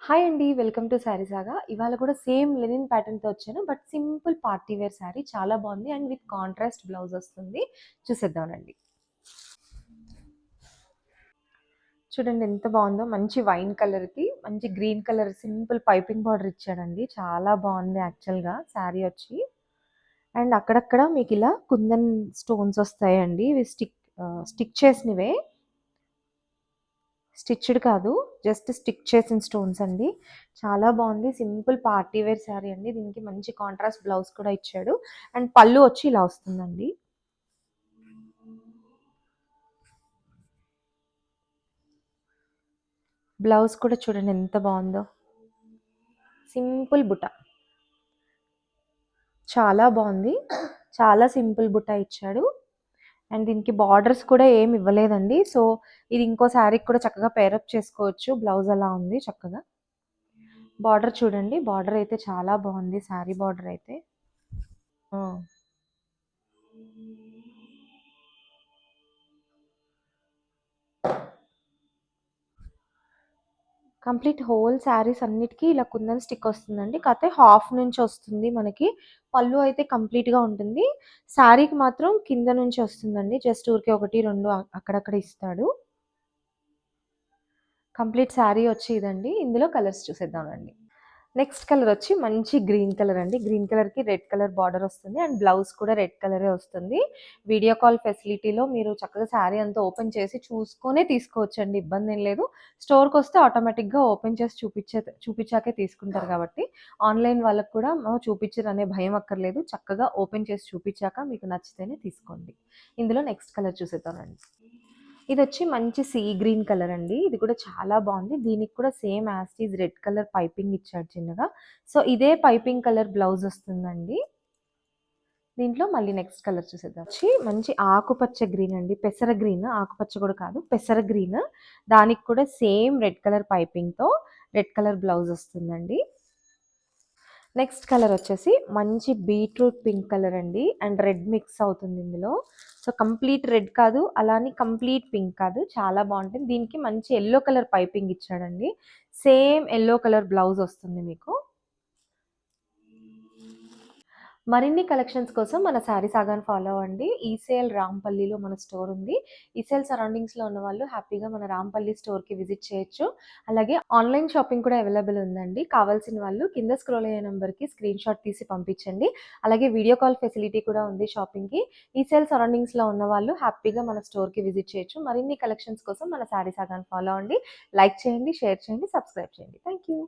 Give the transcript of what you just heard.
Hi అండి. Welcome to sari saga. ఇవాళ కూడా సేమ్ లెనిన్ ప్యాటర్న్‌తో వచ్చాను. But simple party wear sari చాలా బాగుంది. అండ్ విత్ కాంట్రాస్ట్ బ్లౌజ్ వస్తుంది. చూసేద్దామండి. చూడండి ఎంత బాగుందో. మంచి వైన్ కలర్‌కి మంచి green colour simple piping border ఇచ్చాడండి. చాలా బాగుంది యాక్చువల్‌గా శారీ వచ్చి. అండ్ అక్కడక్కడ మీకు ఇలా కుందన్ స్టోన్స్ వస్తాయండి. ఇవి స్టిక్ చేసినవే. స్టిచ్డ్ కాదు. జస్ట్ స్టిక్ చేసిన స్టోన్స్ అండి. చాలా బాగుంది. సింపుల్ పార్టీ వేర్ శారీ అండి. దీనికి మంచి కాంట్రాస్ట్ బ్లౌజ్ కూడా ఇచ్చాడు. అండ్ పళ్ళు వచ్చి ఇలా వస్తుందండి. బ్లౌజ్ కూడా చూడండి ఎంత బాగుందో. సింపుల్ బుట్ట. చాలా బాగుంది. చాలా సింపుల్ బుట్ట ఇచ్చాడు. అండ్ దీనికి బార్డర్స్ కూడా ఏమి ఇవ్వలేదండి. సో ఇది ఇంకో శారీకి కూడా చక్కగా పేరప్ చేసుకోవచ్చు. బ్లౌజ్ అలా ఉంది చక్కగా. బార్డర్ చూడండి. బార్డర్ అయితే చాలా బాగుంది. శారీ బార్డర్ అయితే. ఆ! కంప్లీట్ హోల్ శారీస్ అన్నిటికి ఇలా కుందన్ స్టిక్ వస్తుందండి. కాకపోతే హాఫ్ నుంచి వస్తుంది మనకి. పళ్ళు అయితే కంప్లీట్‌గా ఉంటుంది. శారీకి మాత్రం కింద నుంచి వస్తుందండి. జస్ట్ ఊరికే 1, 2 అక్కడక్కడ ఇస్తాడు. కంప్లీట్ శారీ వచ్చి ఇదండి. ఇందులో కలర్స్ చూసేద్దామండి. నెక్స్ట్ కలర్ వచ్చి మంచి గ్రీన్ కలర్ అండి. గ్రీన్ కలర్‌కి రెడ్ కలర్ బార్డర్ వస్తుంది. అండ్ బ్లౌజ్ కూడా రెడ్ కలరే వస్తుంది. వీడియో కాల్ ఫెసిలిటీలో మీరు చక్కగా శారీ అంతా ఓపెన్ చేసి చూసుకొనే తీసుకోవచ్చండి. ఇబ్బందేం లేదు. స్టోర్‌కొస్తే ఆటోమేటిక్‌గా ఓపెన్ చేసి చూపిచ్చాకే తీసుకుంటారు కాబట్టి, ఆన్‌లైన్ వాళ్ళకి కూడా చూపిచ్చరనే భయం అక్కర్లేదు. చక్కగా ఓపెన్ చేసి చూపిచ్చాక మీకు నచ్చితేనే తీసుకోండి. ఇందులో నెక్స్ట్ కలర్ చూసేద్దామండి. ఇదొచ్చి మంచి సీ గ్రీన్ కలర్ అండి. ఇది కూడా చాలా బాగుంది. దీనికి కూడా same as it is red colour piping ఇచ్చాడు చిన్నగా. సో ఇదే పైపింగ్ కలర్ బ్లౌజ్ వస్తుందండి. దీంట్లో మళ్ళీ నెక్స్ట్ కలర్ చూసేద్దాం. వచ్చి మంచి ఆకుపచ్చ గ్రీన్ అండి. పెసర గ్రీన్, ఆకుపచ్చ కూడా కాదు, పెసర గ్రీన్. దానికి కూడా సేమ్ రెడ్ కలర్ పైపింగ్‌తో రెడ్ కలర్ బ్లౌజ్ వస్తుందండి. నెక్స్ట్ కలర్ వచ్చేసి మంచి బీట్రూట్ పింక్ కలర్ అండి. అండ్ రెడ్ మిక్స్ అవుతుంది ఇందులో. సో కంప్లీట్ రెడ్ కాదు, అలాని కంప్లీట్ పింక్ కాదు. చాలా బాగుంటుంది. దీనికి మంచి యెల్లో కలర్ పైపింగ్ ఇచ్చాడండి. సేమ్ యెల్లో కలర్ బ్లౌజ్ వస్తుంది మీకు. మరిన్ని కలెక్షన్స్ కోసం మన శారీ సాగాను ఫాలో అవ్వండి. ఈసీఎల్ రాంపల్లిలో మన స్టోర్ ఉంది. ఈసీఎల్ సరౌండింగ్స్‌లో ఉన్నవాళ్ళు హ్యాపీగా మన రాంపల్లి స్టోర్‌కి విజిట్ చేయొచ్చు. అలాగే ఆన్‌లైన్ షాపింగ్ కూడా అవైలబుల్ ఉందండి. కావాల్సిన వాళ్ళు కింద స్క్రోల్ అయ్యే నంబర్‌కి స్క్రీన్‌షాట్ తీసి పంపించండి. అలాగే వీడియో కాల్ ఫెసిలిటీ కూడా ఉంది షాపింగ్‌కి. ఈసీఎల్ సరౌండింగ్స్‌లో ఉన్నవాళ్ళు హ్యాపీగా మన స్టోర్‌కి విజిట్ చేయొచ్చు. మరిన్ని కలెక్షన్స్ కోసం మన శారీ సాగాను ఫాలో అవ్వండి. లైక్ చేయండి, షేర్ చేయండి, సబ్స్క్రైబ్ చేయండి. Thank you.